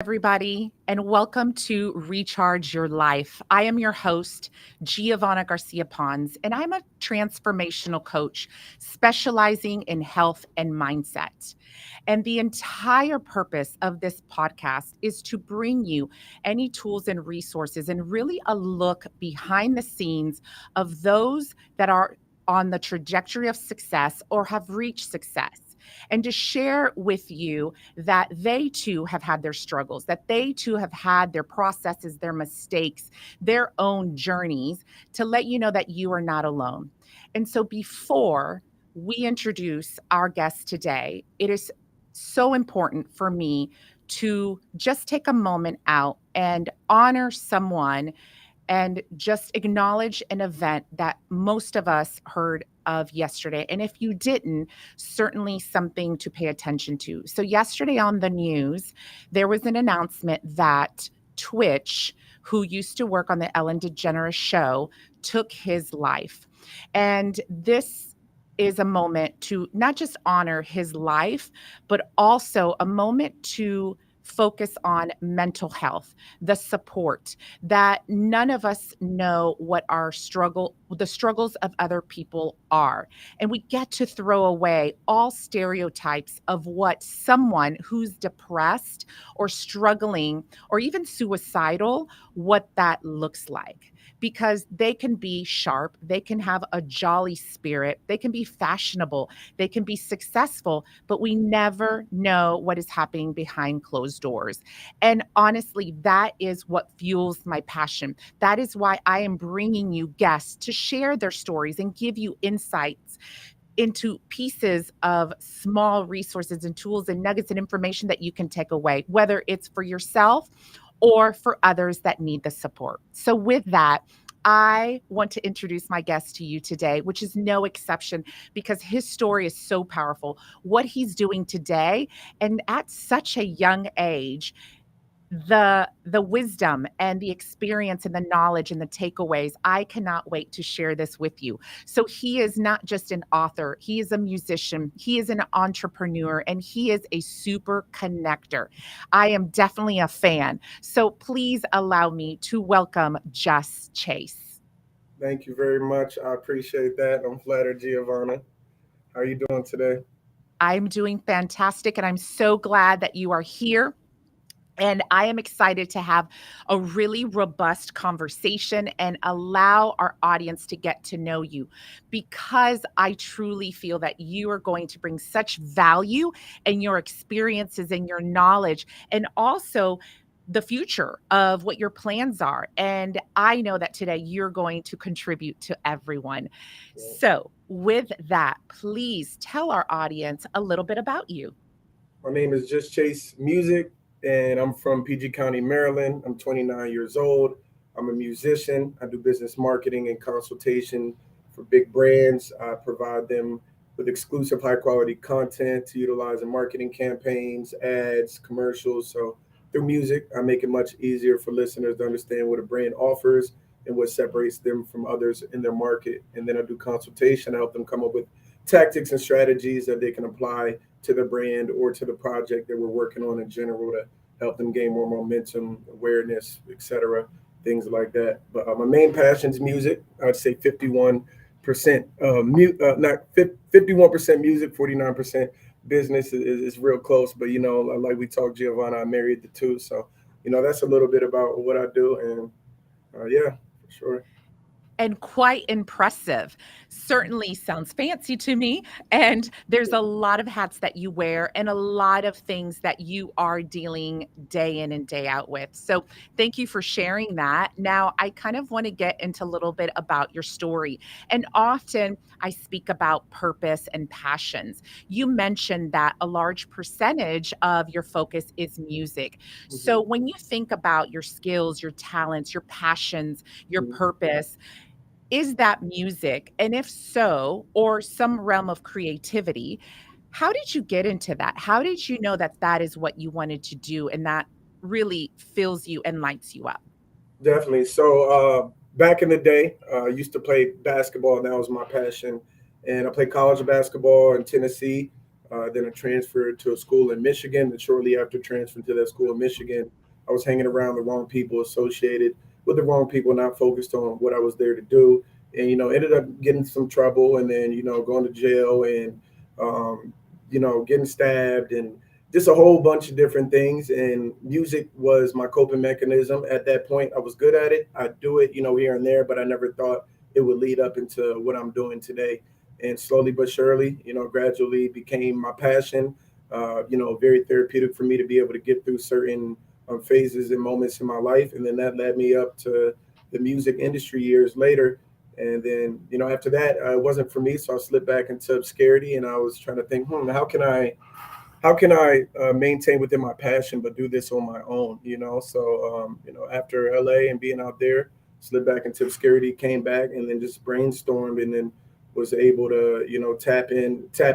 everybody, and welcome to Recharge Your Life. I am your host, Giovanna Garcia Pons, and I'm a transformational coach specializing in health and mindset. And the entire purpose of this podcast is to bring you any tools and resources and really a look behind the scenes of those that are on the trajectory of success or have reached success, and to share with you that they too have had their struggles, that they too have had their processes, their mistakes, their own journeys, to let you know that you are not alone. And so before we introduce our guest today, it is so important for me to just take a moment out and honor someone and just acknowledge an event that most of us heard of yesterday. And if you didn't, certainly something to pay attention to. So, yesterday on the news, there was an announcement that Twitch, who used to work on the Ellen DeGeneres show, took his life. And this is a moment to not just honor his life, but also a moment to focus on mental health, the support that none of us know what the struggles of other people are. And we get to throw away all stereotypes of what someone who's depressed or struggling or even suicidal, what that looks like. Because they can be sharp, they can have a jolly spirit, they can be fashionable, they can be successful, but we never know what is happening behind closed doors. And honestly, that is what fuels my passion. That is why I am bringing you guests to share their stories and give you insights into pieces of small resources and tools and nuggets and information that you can take away, whether it's for yourself or for others that need the support. So, with that, I want to introduce my guest to you today, which is no exception because his story is so powerful. What he's doing today, and at such a young age, the wisdom and the experience and the knowledge and the takeaways, I cannot wait to share this with you. So he is not just an author, he is a musician, he is an entrepreneur, and he is a super connector. I am definitely a fan, so please allow me to welcome JUS Chase. Thank you very much. I appreciate that. I'm flattered, Giovanna. How are you doing today? I'm doing fantastic, and I'm so glad that you are here. And I am excited to have a really robust conversation and allow our audience to get to know you, because I truly feel that you are going to bring such value in your experiences and your knowledge, and also the future of what your plans are. And I know that today you're going to contribute to everyone. Well, So, with that, please tell our audience a little bit about you. my name is Just Chase Music, and I'm from PG County, Maryland. I'm 29 years old. I'm a musician. I do business marketing and consultation for big brands. I provide them with exclusive high quality content to utilize in marketing campaigns, ads, commercials. So through music, I make it much easier for listeners to understand what a brand offers and what separates them from others in their market. And then I do consultation. I help them come up with tactics and strategies that they can apply to the brand or to the project that we're working on in general to help them gain more momentum, awareness, etc., things like that. But my main passion is music. I'd say 51% not 51% music, 49% business is real close. But like we talked, Giovanna, I married the two, so that's a little bit about what I do, and yeah, for sure. And quite impressive. Certainly sounds fancy to me. And there's a lot of hats that you wear and a lot of things that you are dealing day in and day out with. So thank you for sharing that. Now, I kind of want to get into a little bit about your story. And often I speak about purpose and passions. You mentioned that a large percentage of your focus is music. So Mhm. when you think about your skills, your talents, your passions, your purpose, is that music? And if so, or some realm of creativity, how did you get into that? How did you know that that is what you wanted to do and that really fills you and lights you up? Definitely. So back in the day, I used to play basketball, and that was my passion. And I played college basketball in Tennessee. Then I transferred to a school in Michigan. And shortly after transferring to that school in Michigan, I was hanging around the wrong people, associated with the wrong people, not focused on what I was there to do. And, ended up getting some trouble and then, going to jail and, um, getting stabbed and just a whole bunch of different things. And music was my coping mechanism. At that point, I was good at it. I do it, here and there, but I never thought it would lead up into what I'm doing today. And slowly but surely, gradually became my passion. Very therapeutic for me to be able to get through certain phases and moments in my life. And then that led me up to the music industry years later. And then, after that, it wasn't for me. So I slipped back into obscurity and I was trying to think, how can I maintain within my passion, but do this on my own? So after LA and being out there, slid back into obscurity, came back, and then just brainstormed, and then was able to tap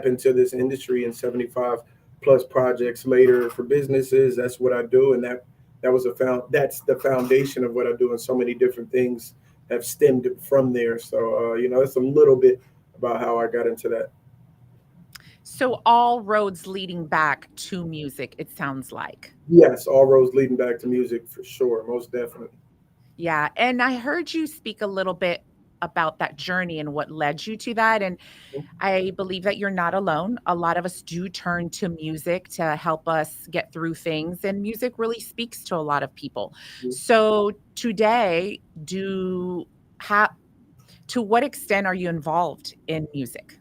into this industry. And 75 plus projects later for businesses. That's what I do, and that's the foundation of what I do, and so many different things have stemmed from there. So that's a little bit about how I got into that. So all roads leading back to music, it sounds like. Yes, all roads leading back to music for sure, most definitely. Yeah. And I heard you speak a little bit about that journey and what led you to that. And I believe that you're not alone. A lot of us do turn to music to help us get through things, and music really speaks to a lot of people. So today, do how to what extent are you involved in music?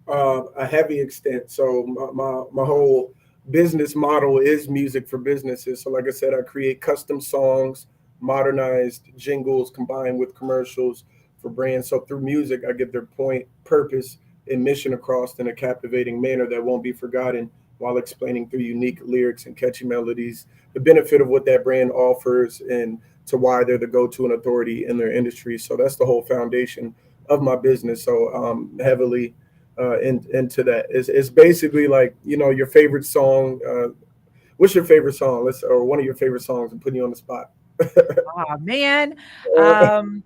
A heavy extent. So my whole business model is music for businesses. So like I said, I create custom songs, modernized jingles combined with commercials for brands. So through music, I get their point, purpose, and mission across in a captivating manner that won't be forgotten, while explaining through unique lyrics and catchy melodies the benefit of what that brand offers and to why they're the go-to and authority in their industry. So that's the whole foundation of my business. So heavily into that. It's basically like your favorite song. What's your favorite song? Or one of your favorite songs. I'm putting you on the spot. Oh man. Um,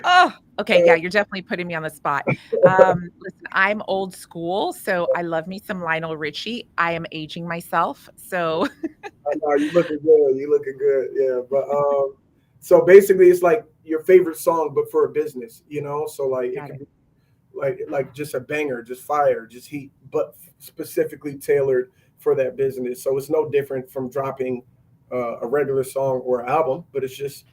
oh, okay. Yeah, you're definitely putting me on the spot. Listen, I'm old school, so I love me some Lionel Richie. I am aging myself. So No, you looking good. You looking good. Yeah, but so basically, it's like your favorite song, but for a business. So like it got could it. be like just a banger, just fire, just heat, but specifically tailored for that business. So it's no different from dropping a regular song or album, but it's just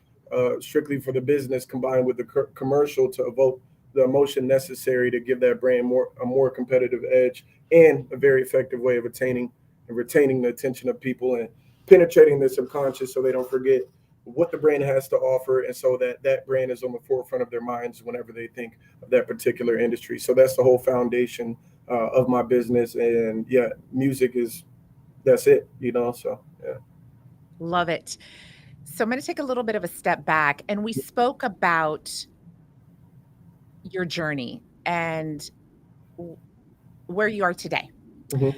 strictly for the business combined with the commercial to evoke the emotion necessary to give that brand a more competitive edge and a very effective way of attaining and retaining the attention of people and penetrating the subconscious so they don't forget what the brand has to offer, and so that that brand is on the forefront of their minds whenever they think of that particular industry. So that's the whole foundation of my business. And yeah, music is that's it. So yeah. Love it. So I'm going to take a little bit of a step back, and we spoke about your journey and w- where you are today. Hmm.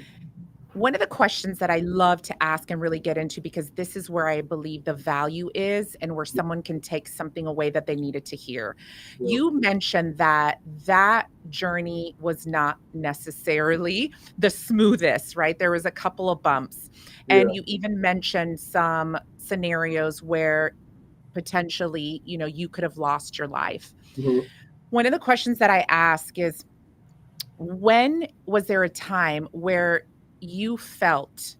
One of the questions that I love to ask and really get into, because this is where I believe the value is and where someone can take something away that they needed to hear. Yeah. You mentioned that that journey was not necessarily the smoothest, right? There was a couple of bumps. And Yeah. you even mentioned some scenarios where potentially, you could have lost your life. Hmm. One of the questions that I ask is, when was there a time where you felt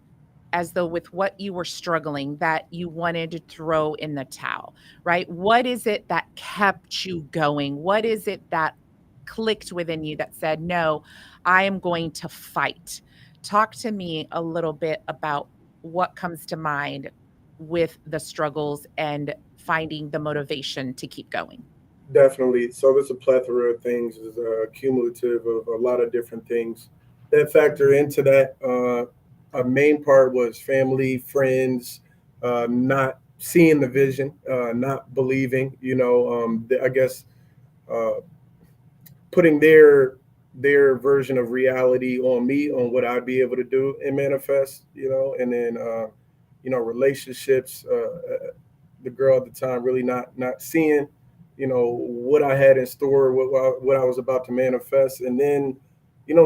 as though with what you were struggling that you wanted to throw in the towel, right? What is it that kept you going? What is it that clicked within you that said, "No, I am going to fight"? Talk to me a little bit about what comes to mind with the struggles and finding the motivation to keep going. Definitely. So there's a plethora of things, is cumulative of a lot of different things that factor into that. A main part was family, friends, not seeing the vision, not believing. I guess uh, putting their version of reality on me, on what I'd be able to do and manifest. And then relationships. The girl at the time really not seeing what I had in store, what I was about to manifest, and then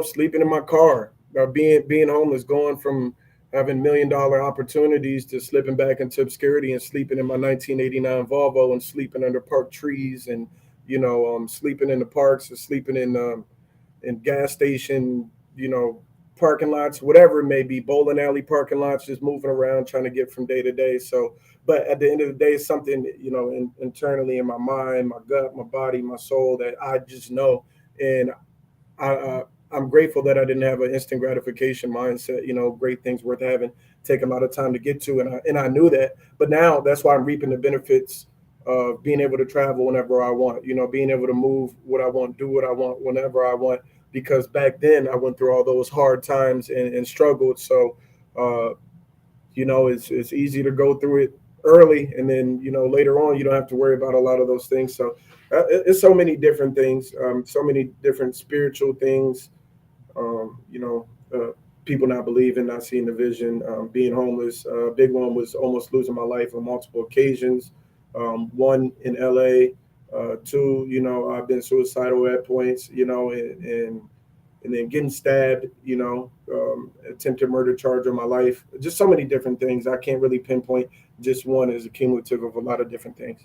sleeping in my car. being homeless, going from having $1 million opportunities to slipping back into obscurity and sleeping in my 1989 Volvo and sleeping under park trees and sleeping in the parks and sleeping in gas station, parking lots, whatever it may be, bowling alley parking lots, just moving around trying to get from day to day. So, but at the end of the day, it's something, internally in my mind, my gut, my body, my soul that I just know. And I'm grateful that I didn't have an instant gratification mindset. Great things worth having take a lot of time to get to, and I knew that. But now that's why I'm reaping the benefits of being able to travel whenever I want. Being able to move what I want, do what I want, whenever I want. Because back then I went through all those hard times and struggled. So uh, it's easy to go through it early, and then later on you don't have to worry about a lot of those things. So it's so many different things, so many different spiritual things, um, you know, uh, people not believing, not seeing the vision, being homeless. Big one was almost losing my life on multiple occasions. One in LA, two, I've been suicidal at points, and then getting stabbed, attempted murder charge on my life. Just so many different things. I can't really pinpoint just one as a cumulative of a lot of different things.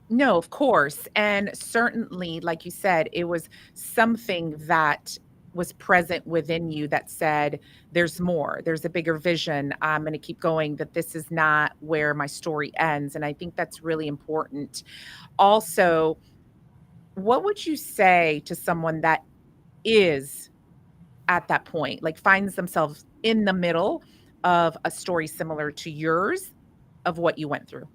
No, of course. And certainly, like you said, it was something that was present within you that said, there's more, there's a bigger vision. I'm going to keep going, that this is not where my story ends. And I think that's really important. Also, what would you say to someone that is at that point, like finds themselves in the middle of a story similar to yours of what you went through?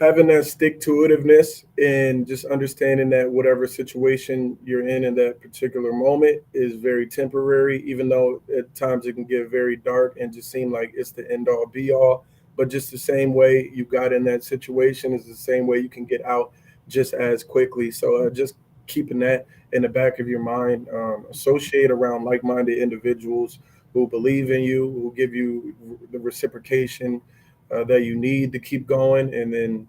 Having that stick to itiveness and just understanding that whatever situation you're in that particular moment is very temporary, even though at times it can get very dark and just seem like it's the end all be all. But just the same way you got in that situation is the same way you can get out just as quickly. So just keeping that in the back of your mind, associate around like-minded individuals who believe in you, who give you the reciprocation that you need to keep going, and then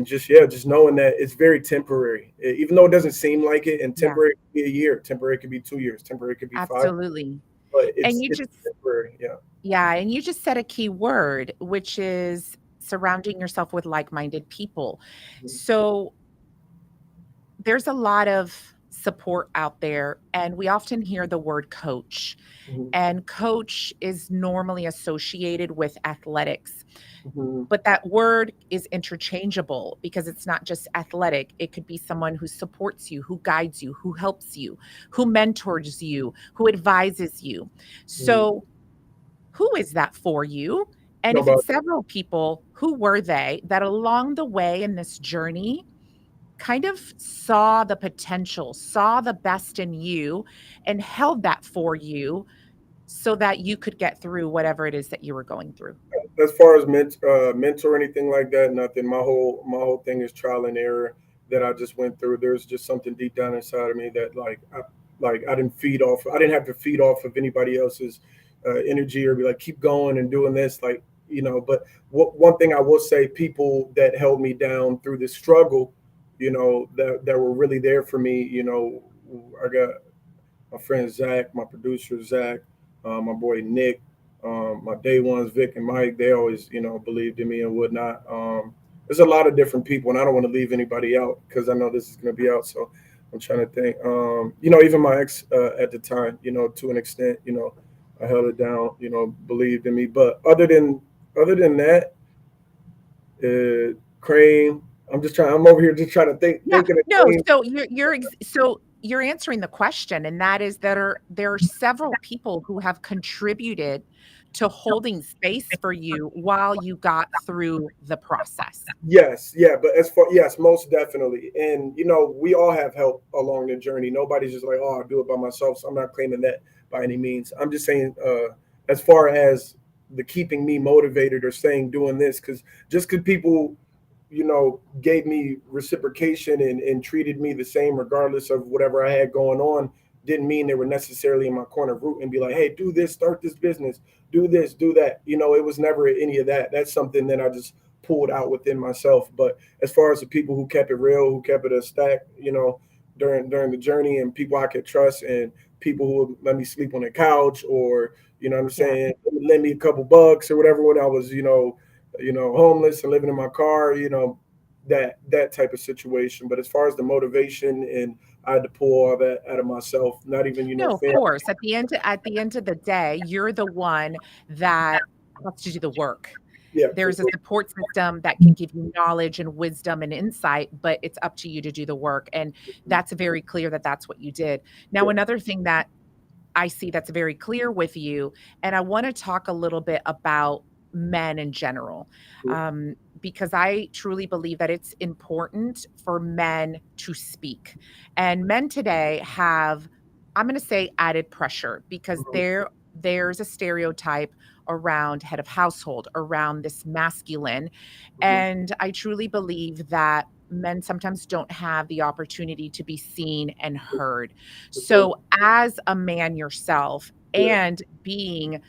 just, yeah, just knowing that it's very temporary. Even though it doesn't seem like it, and Yeah, temporary could be a year, temporary could be 2 years, temporary could be 5, absolutely. but And it's you it's just temporary. Yeah. Yeah, and you just said a key word, which is surrounding yourself with like-minded people. So there's a lot of support out there, and we often hear the word coach. Mhm, And coach is normally associated with athletics, mhm, but that word is interchangeable because it's not just athletic. It could be someone who supports you, who guides you, who helps you, who mentors you, who advises you. mhm. So who is that for you? And No, if but it's several people, who were they that along the way in this journey kind of saw the potential, saw the best in you, and held that for you so that you could get through whatever it is that you were going through? as far as mentor anything like that, nothing. My whole thing is trial and error that I just went through. There's just something deep down inside of me that I didn't feed off. I didn't have to feed off of anybody else's energy or be like keep going and doing this, like, But one thing I will say, people that held me down through the struggle, that were really there for me. I got my friend Zach, my producer Zach, my boy Nick, my day ones Vic and Mike. They always believed in me and whatnot. There's a lot of different people, and I don't want to leave anybody out because I know this is going to be out. So I'm trying to think. Even my ex at the time, to an extent, I held it down. Believed in me. But other than that, Cream. I'm just trying. I'm over here just trying to Yeah, thinking of no, names. so you're answering the question, and that is that there are several people who have contributed to holding space for you while you got through the process. Yes, yeah, but yes, most definitely. And we all have help along the journey. Nobody's just like, oh, I'll do it by myself. So I'm not claiming that by any means. I'm just saying, as far as the keeping me motivated or saying doing this, because just because people, gave me reciprocation and treated me the same regardless of whatever I had going on, didn't mean they were necessarily in my corner root and be like, hey, do this, start this business, do this, do that. It was never any of that. That's something that I just pulled out within myself. But as far as the people who kept it real, who kept it a stack, during the journey, and people I could trust and people who would let me sleep on the couch, or what I'm Yeah. saying, lend me a couple bucks or whatever when I was homeless and living in my car, that type of situation. But as far as the motivation, and I had to pull all that out of myself, not even No, of family. course. At the end of the day, you're the one that has to do the work. Yeah, for There's a sure. support system that can give you knowledge and wisdom and insight, but it's up to you to do the work, and that's very clear that that's what you did. Now, Yeah. another thing that I see that's very clear with you, and I wanna talk a little bit about men in general, Yeah. because I truly believe that it's important for men to speak. And men today have, I'm gonna say, added pressure because Mhm. there's a stereotype around head of household, around this masculine, Mhm. and I truly believe that men sometimes don't have the opportunity to be seen and heard. For sure. So, as a man yourself Yeah. and being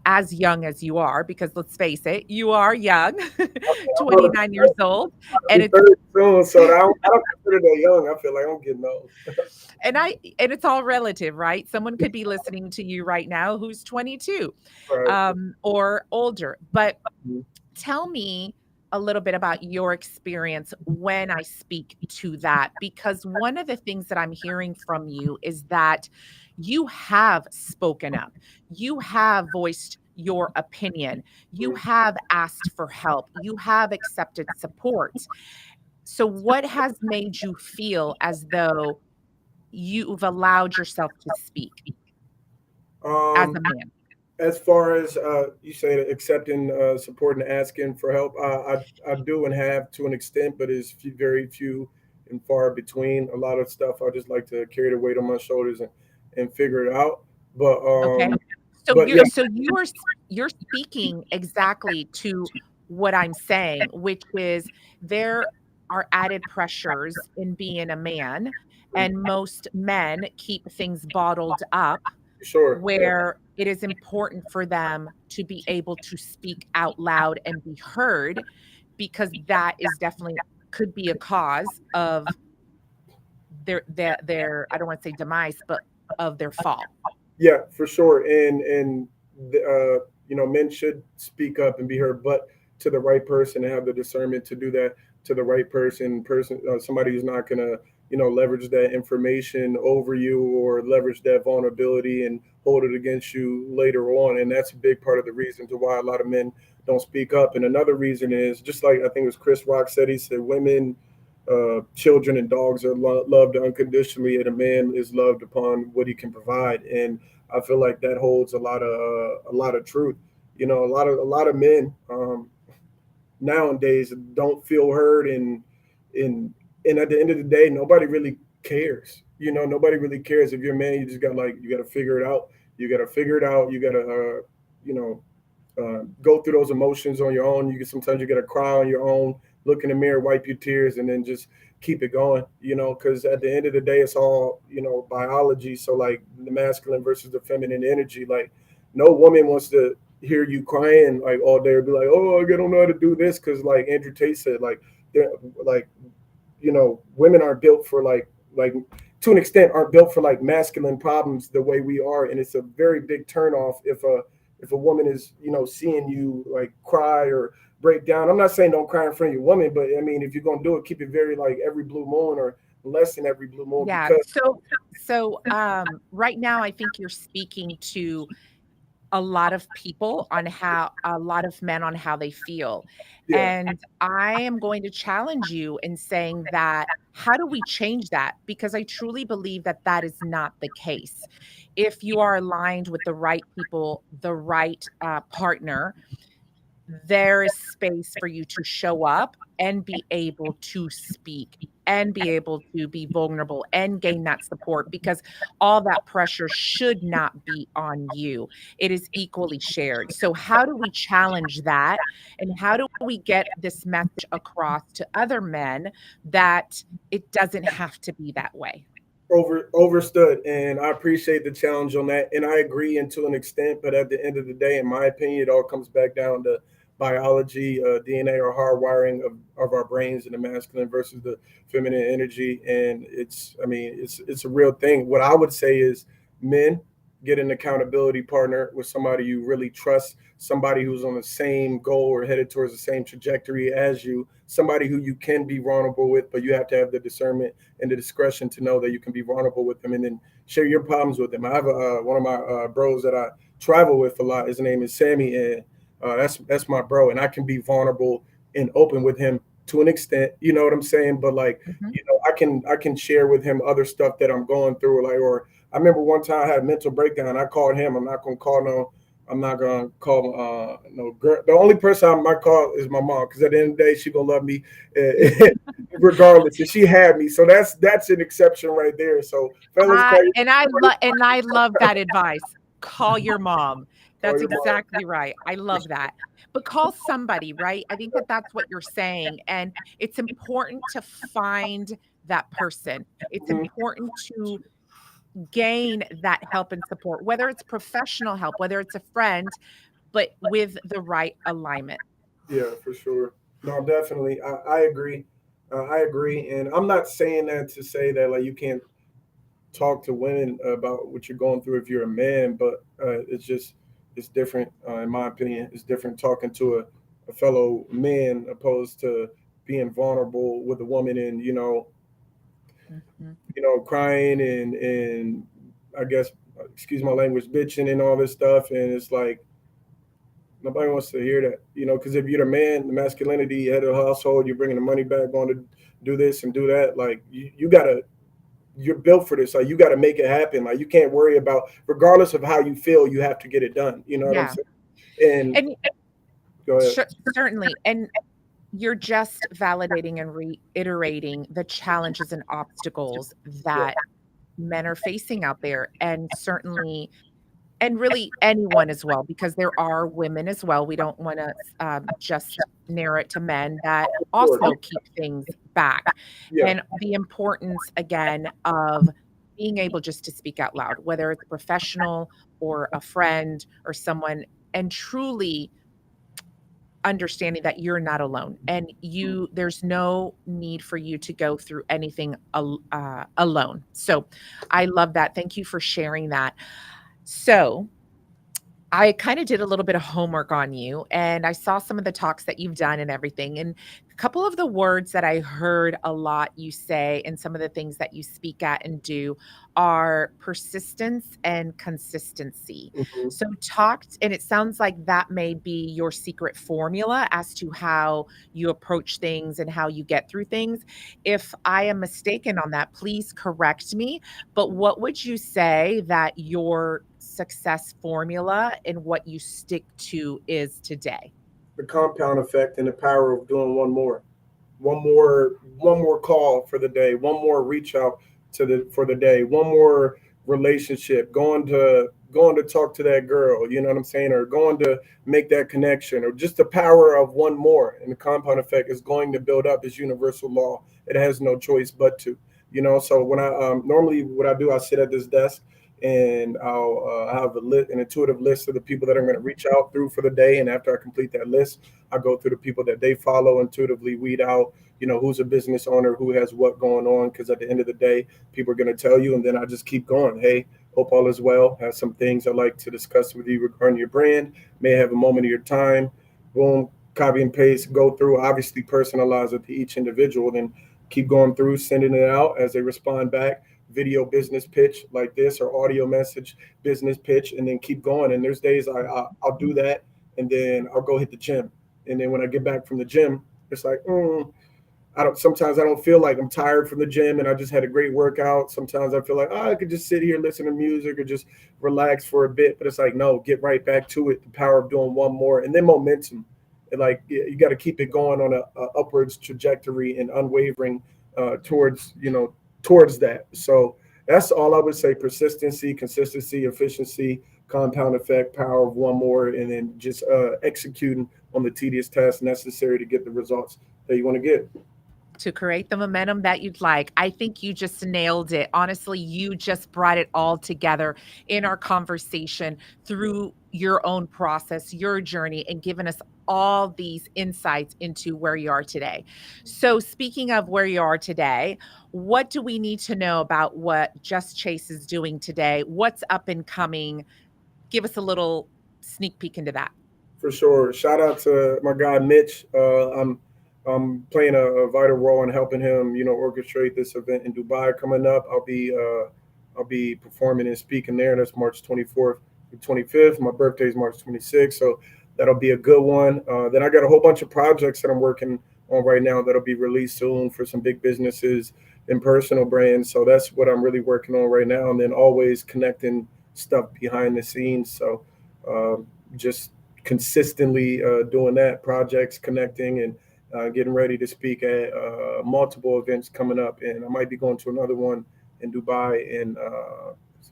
as young as you are, because let's face it, you are young, I'm about 29 years old, to and be it's 30 soon, so I don't consider that young. I feel like I'm getting old. and it's all relative, right? Someone could be listening to you right now who's 22 Right. or older, but Mhm. tell me a little bit about your experience when I speak to that, because one of the things that I'm hearing from you is that you have spoken up, you have voiced your opinion, you have asked for help, you have accepted support. So, what has made you feel as though you've allowed yourself to speak as Um, a man? as far as you say, accepting support and asking for help, I do and have to an extent, but it's very few and far between. A lot of stuff I just like to carry the weight on my shoulders and figure it out. But Okay. So but yeah, you're speaking exactly to what I'm saying, which is there are added pressures in being a man, and most men keep things bottled up sure, yeah, where it is important for them to be able to speak out loud and be heard because that is definitely could be a cause of their I don't want to say demise, but of their fall. yeah, for sure. And men should speak up and be heard, but to the right person and have the discernment to do that to the right somebody who's not gonna leverage that information over you or leverage that vulnerability and hold it against you later on. And that's a big part of the reason to why a lot of men don't speak up. And another reason is just like I think it was Chris Rock said. He said women, children and dogs are loved unconditionally, and a man is loved upon what he can provide. And I feel like that holds a lot of truth. A lot of men nowadays don't feel heard, and and at the end of the day, nobody really cares. Nobody really cares if you're a man. You just got to figure it out. You got to figure it out. You got to you know go through those emotions on your own. Sometimes you got to cry on your own, look in the mirror, wipe your tears, and then just keep it going. Because at the end of the day, it's all biology. So like the masculine versus the feminine energy. Like no woman wants to hear you crying like all day or be like, oh, I don't know how to do this, because like Andrew Tate said, like they're like women are built for like to an extent aren't built for like masculine problems the way we are. And it's a very big turnoff if a woman is seeing you like cry or break down. I'm not saying don't cry in front of your woman, but I mean if you're gonna do it, keep it very like every blue moon or less than every blue moon, Yeah. because So right now I think you're speaking to a lot of people on how a lot of men on how they feel. yeah, And I am going to challenge you in saying that how do we change that? Because I truly believe that that is not the case. If you are aligned with the right people, the right partner, there is space for you to show up and be able to speak and be able to be vulnerable and gain that support because all that pressure should not be on you. It is equally shared. So, how do we challenge that? And how do we get this message across to other men that it doesn't have to be that way? overstood. And I appreciate the challenge on that, and I agree, and to an extent. But at the end of the day, in my opinion, it all comes back down to biology, DNA, or hardwiring of our brains, and the masculine versus the feminine energy. And it's, I mean, it's a real thing. What I would say is Men, get an accountability partner with somebody you really trust, somebody who's on the same goal or headed towards the same trajectory as you, somebody who you can be vulnerable with, but you have to have the discernment and the discretion to know that you can be vulnerable with them, and then share your problems with them. I have one of my bros that I travel with a lot. His name is Sammy, and that's my bro, and I can be vulnerable and open with him to an extent. You know what I'm saying? But like, Mhm. I can share with him other stuff that I'm going through, like, or I remember one time I had a mental breakdown. I called him. I'm not gonna call no girl. The only person I might call is my mom, because at the end of the day, she gonna love me, regardless. And she had me, so that's an exception right there. So fellas, call your And I love that advice. Call your mom. call That's your mom. exactly right. I love that. But call somebody, right? I think that that's what you're saying, and it's important to find that person. It's Mhm. important to gain that help and support, whether it's professional help, whether it's a friend, but with the right alignment. Yeah, for sure. No, definitely. I agree. I agree, and I'm not saying that to say that like you can't talk to women about what you're going through if you're a man, but it's different, in my opinion. It's different talking to a fellow man opposed to being vulnerable with a woman, and Mhm. crying and I guess, excuse my language, bitching and all this stuff, and it's like nobody wants to hear that, because if you're the man, the masculinity, head of the household, you're bringing the money back, going to do this and do that, like you gotta you're built for this. Like you got to make it happen. Like you can't worry about, regardless of how you feel, you have to get it done. You know what I'm Yeah. saying? And And go ahead. certainly. And you're just validating and reiterating the challenges and obstacles Yeah, that men are facing out there, and certainly, and really anyone as well, because there are women as well. We don't want to just narrow it to men that sure. also keep things back. Yeah, And the importance, again, of being able just to speak out loud, whether it's a professional or a friend or someone, and truly understanding that you're not alone, and there's no need for you to go through anything alone. So I love that. Thank you for sharing that. So I kind of did a little bit of homework on you, and I saw some of the talks that you've done and everything. And a couple of the words that I heard a lot you say, and some of the things that you speak at and do, are persistence and consistency. hmm, So, talked, and it sounds like that may be your secret formula as to how you approach things and how you get through things. If I am mistaken on that, please correct me. But what would you say that your success formula and what you stick to is today? the compound effect and the power of doing one more call for the day, one more reach out to the for the day, one more relationship, going to talk to that girl, you know what I'm saying, or going to make that connection, or just the power of one more, and the compound effect is going to build up. Is universal law. It has no choice but to. So when I normally what I do, I sit at this desk and I'll have an intuitive list of the people that I'm going to reach out through for the day. And after I complete that list, I go through the people that they follow, intuitively weed out, who's a business owner, who has what going on. Because at the end of the day, people are going to tell you, and then I just keep going. Hey, hope all is well. Have some things I'd like to discuss with you regarding your brand. May have a moment of your time. Boom, copy and paste, go through, obviously personalize it to each individual, then keep going through, sending it out as they respond back. Video business pitch like this, or audio message business pitch, and then keep going. And there's days I'll do that, and then I'll go hit the gym. And then when I get back from the gym, it's like, I don't. Sometimes I don't feel like I'm tired from the gym, and I just had a great workout. Sometimes I feel like, I could just sit here, listen to music, or just relax for a bit. But it's like, no, get right back to it. The power of doing one more, and then momentum. And like you got to keep it going on a upwards trajectory and unwavering towards that. So that's all I would say: persistency, consistency, efficiency, compound effect, power of one more, and then just executing on the tedious tasks necessary to get the results that you want to get. To create the momentum that you'd like. I think you just nailed it. Honestly, you just brought it all together in our conversation through your own process, your journey, and given us all these insights into where you are today. So, speaking of where you are today, what do we need to know about what Just Chase is doing today? What's up and coming? Give us a little sneak peek into that. For sure. Shout out to my guy Mitch. I'm playing a vital role in helping him, orchestrate this event in Dubai coming up. I'll be performing and speaking there. That's March 24th to 25th. My birthday is March 26th, so that'll be a good one. Then I got a whole bunch of projects that I'm working on right now that'll be released soon for some big businesses and personal brands. So that's what I'm really working on right now. And then always connecting stuff behind the scenes. So just consistently doing that, projects, connecting, and getting ready to speak at multiple events coming up. And I might be going to another one in Dubai in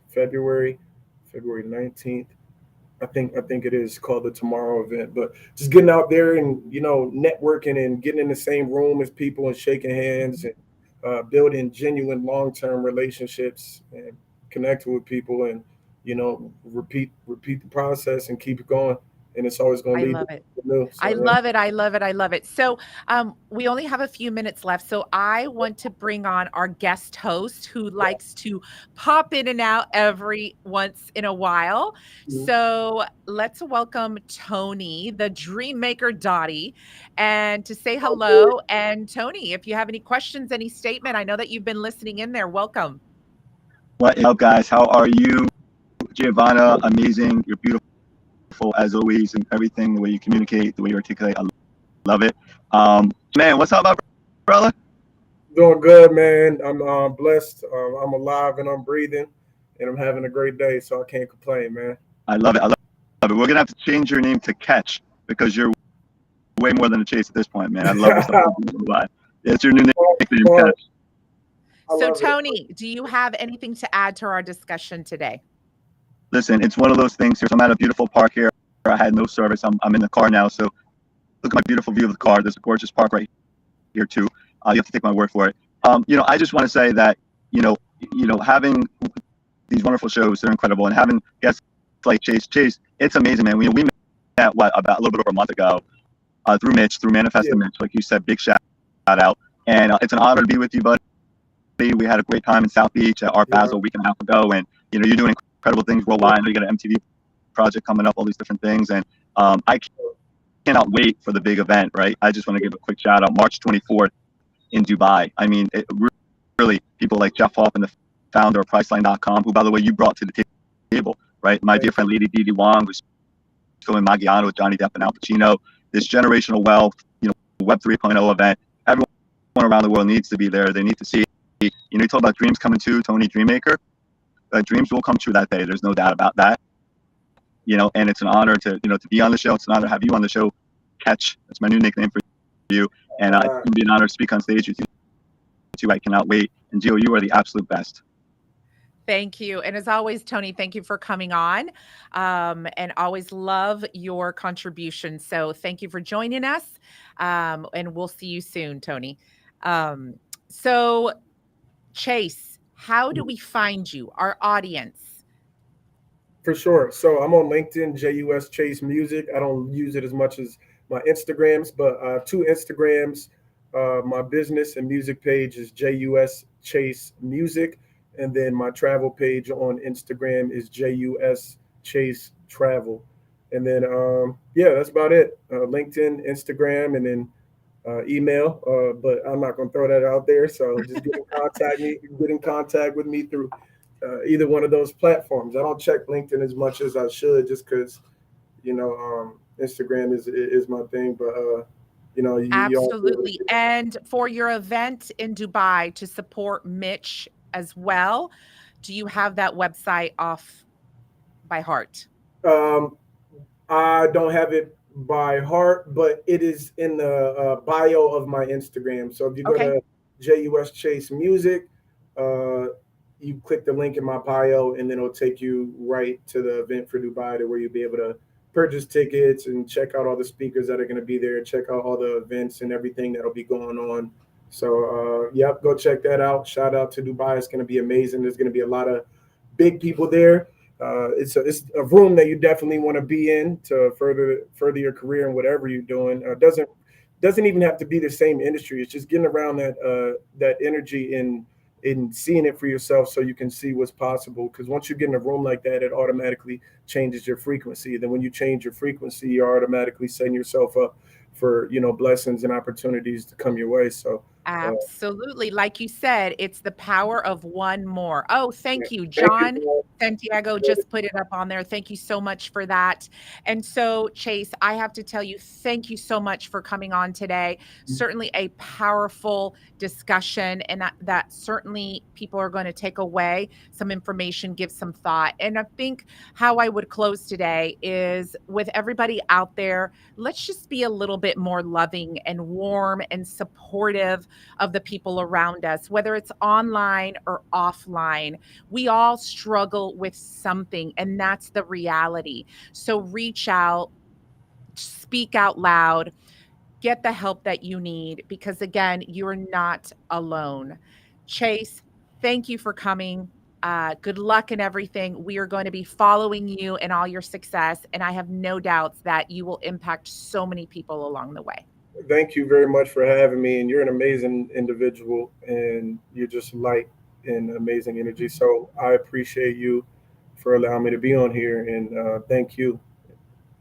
February, February 19th. I think it is called the Tomorrow event. But just getting out there and networking and getting in the same room as people and shaking hands and building genuine long-term relationships and connecting with people and repeat the process and keep it going. And it's always going I to lead to love it. something new. I So yeah. love it. I love it. I love it. So, we only have a few minutes left. So, I want to bring on our guest host who likes to pop in and out every once in a while. Mhm. So, let's welcome Tony, the Dream Maker Dottie, and to say hello. And, Tony, if you have any questions, any statement, I know that you've been listening in there. Welcome. What is up, guys? How are you? Giovanna, amazing. You're beautiful as always, and everything, the way you communicate, the way you articulate. I love it. Man, what's up, my brother? Doing good, man. I'm blessed. I'm alive and I'm breathing, and I'm having a great day. So I can't complain, man. I love it. I love it. We're gonna have to change your name to Catch because you're way more than a chase at this point, man. I love the stuff you're doing. But it's your new nickname, Well, Catch. I So, love it. Tony, do you have anything to add to our discussion today? Listen, it's one of those things here. So I'm at a beautiful park here. I had no service. I'm in the car now. So look at my beautiful view of the car. There's a gorgeous park right here too. You have to take my word for it. I just want to say that having these wonderful shows, they're incredible, and having guests like Chase, it's amazing, man. We met about a little bit over a month ago through Manifest Yeah, and Mitch, like you said, big shout out, and it's an honor to be with you, buddy. We had a great time in South Beach at Art yeah. Basel a week and a half ago, and you're doing incredible things worldwide. I know you got an MTV project coming up, all these different things, and I cannot wait for the big event. Right, I just want to give a quick shout out, March 24th in Dubai. I mean, really, people like Jeff Hoffman, the founder of Priceline.com, who, by the way, you brought to the table, right? My dear friend Lady Dee Wong, who's doing Maggiano with Johnny Depp and Al Pacino. This generational wealth, Web 3.0 event. Everyone around the world needs to be there. They need to see. You talk about dreams coming true, Tony Dreammaker. Dreams will come true that day. There's no doubt about that. And it's an honor to be on the show. It's an honor to have you on the show. Catch. That's my new nickname for you. And it's going to be an honor to speak on stage with you too. I cannot wait. And Gio, you are the absolute best. Thank you. And as always, Tony, thank you for coming on, and always love your contribution. So thank you for joining us, and we'll see you soon, Tony. So, Chase, how do we find you, our audience? For sure. So I'm on LinkedIn, JUS Chase Music. I don't use it as much as my Instagrams, but two Instagrams. My business and music page is JUS Chase Music. And then my travel page on Instagram is JUS Chase Travel. And then, that's about it. LinkedIn, Instagram, and then email. But I'm not going to throw that out there. So just get in contact with me through either one of those platforms. I don't check LinkedIn as much as I should, just because Instagram is my thing. But you all Absolutely. And for your event in Dubai to support Mitch as well, do you have that website off by heart? I don't have it by heart, but it is in the bio of my Instagram. So if you go Okay. to JUS Chase Music, you click the link in my bio, and then it'll take you right to the event for Dubai, to where you'll be able to purchase tickets and check out all the speakers that are going to be there, check out all the events and everything that'll be going on. So, go check that out. Shout out to Dubai. It's going to be amazing. There's going to be a lot of big people there. it's a room that you definitely want to be in to further your career in whatever you're doing. Doesn't even have to be the same industry. It's just getting around that energy and in seeing it for yourself so you can see what's possible. Because once you get in a room like that, it automatically changes your frequency. Then when you change your frequency, you're automatically setting yourself up for blessings and opportunities to come your way. So uh, Absolutely. Like you said, it's the power of one more. Oh, yeah. thank you. Thank you. John Santiago just put it up on there. Thank you so much for that. And so, Chase, I have to tell you, thank you so much for coming on today. Certainly a powerful discussion, and that certainly people are going to take away some information, give some thought. And I think how I would close today is with everybody out there, let's just be a little bit more loving and warm and supportive of the people around us, whether it's online or offline. We all struggle with something, and that's the reality. So reach out, speak out loud, get the help that you need, because again, you're not alone. Chase, thank you for coming. Good luck in everything. We are going to be following you and all your success. And I have no doubts that you will impact so many people along the way. Thank you very much for having me. And you're an amazing individual, and you're just light and amazing energy. So I appreciate you for allowing me to be on here, and thank you.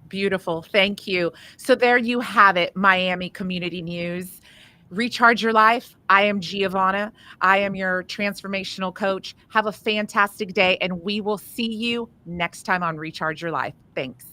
Beautiful. Thank you. So there you have it, Miami Community News. Recharge your life. I am Giovanna. I am your transformational coach. Have a fantastic day, and we will see you next time on Recharge Your Life. Thanks.